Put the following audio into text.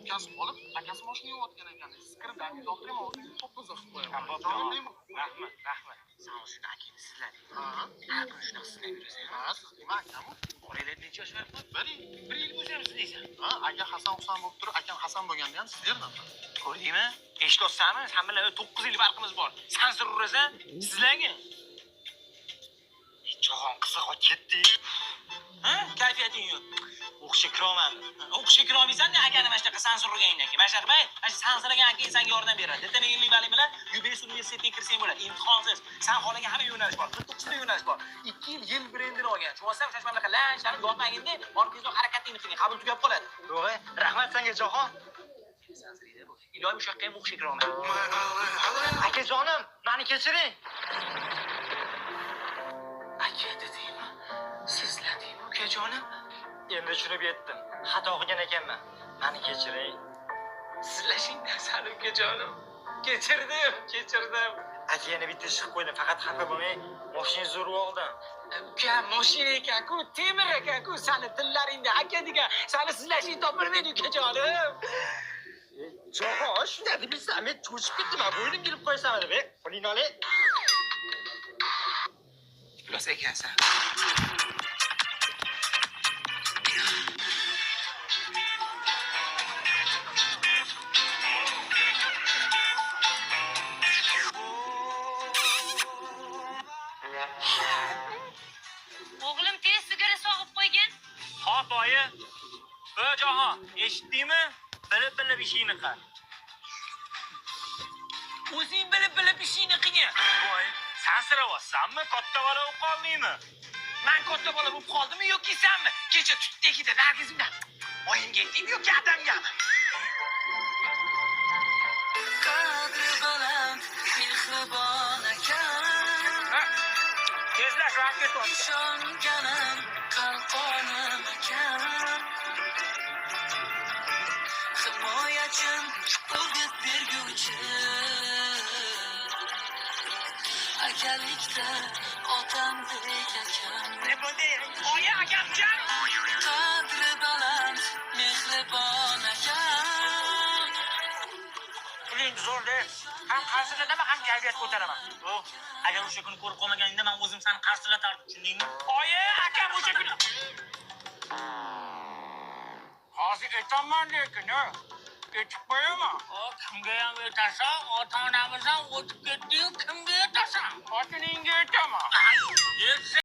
Ukasi olib, akasi mashina yuvayotgan ekan. Siz kirib, dangiz oxirima o'zingiz to'ptoza qilib qo'yaman. Rahmat. Sen o'zingni akangni sizlading. Ha? Har kuni shunaqa sizlab yurasan. Ha, siz nima akamu? Qo'lingda necha yosh var? 1 1 yil bo'lsa ham sizlaysan. Ha, aka Hasan Husan bo'lib turib, akam Hasan bo'lganda ham sizlardan. Ko'rdingmi? Eshityapsanmi? Sen bilan 9 yil farqimiz bor. Sen sururasan, sizlagin. Jahon qiziq olib ketdi. Ha? Kayfiyating yo'q. O'qishga kiraman. O'qishga kira olmaysan-da, akani mana shunaqa sansurganingdan keyin. Mana shunaqa bay, mana sansuragan akang senga yordam beradi. Detanegillik baling bilan UBS universitetiga kirsang bo'ladi. Imtihonsiz. Sen xohlagan hamma yo'nalish bor. 49 ta yo'nalish bor. 2 yil brendini olgan. Tushunsan, o'sha mana lanchlarni yopmaginda, orqangizda harakatingni qiling. Qabul tugab qoladi. To'g'ri. Rahmat senga Jahon. Sansirida bu. Iloyim shu yoqqa ham o'qishga kira olmayman. Akajonim, meni kechiring. Aka dedingmi? Sizladingmi, ukajonim? Endi tushunib yetdim. Xato qilgan ekanman. Meni kechiring. Sizlashingdan sal ukajonim. Kechirdim. Aka yana bitta ish qilib qo'ydim. Faqat xafa bo'lmang. Mashina zo'rib oldim. Uka, mashina ekan-ku, temir ekan-ku, seni tillaringda aka degan. Seni sizlashing topilmaydi ukajonim. Jahon, shunday deb bilsam, men cho'chib ketdim. Bo'ynim kelib qo'ysam deb. Qo'lingni oling. Iflos ekansan. O'g'lim tez sigara sog'ib qo'ygin. Hop oyi. Jahon, eshitdingmi? Bilib ishingni qil. O'zing bilib ishingni qilgin. Voy, sen siravyapsanmi? Katta bola bo'lib qoldingmi? Men katta bola bo'lib qoldimmi yoki senmi? Kecha tutdagida nargizimdan. Oyimga aytdingmi yoki adamgami? Qadri baland, mehribon ekan. Tezlash vaqt ketyapti. Ishonganim qalqonim ekan. Himoyachim, o'rgat berguvchi. Akalikda otamdek akam. Ne bo'ldi? Oya akamjon. Qadri baland, mehribon ekan. Puling zo'rda. Ham qarsilataman, ham kayfiyat ko'taraman. Agar o'sha kuni ko'rib qolmaganingda men o'zim seni qarsilatardim, tushundingmi? Oyi, akam o'sha kuni. Hozir aytaman lekin, aytib qo'yaman. Kimga ham aytasan, ota-onamizdan o'tib ketdi-yu, kimga aytasan? Xotiningga aytaman.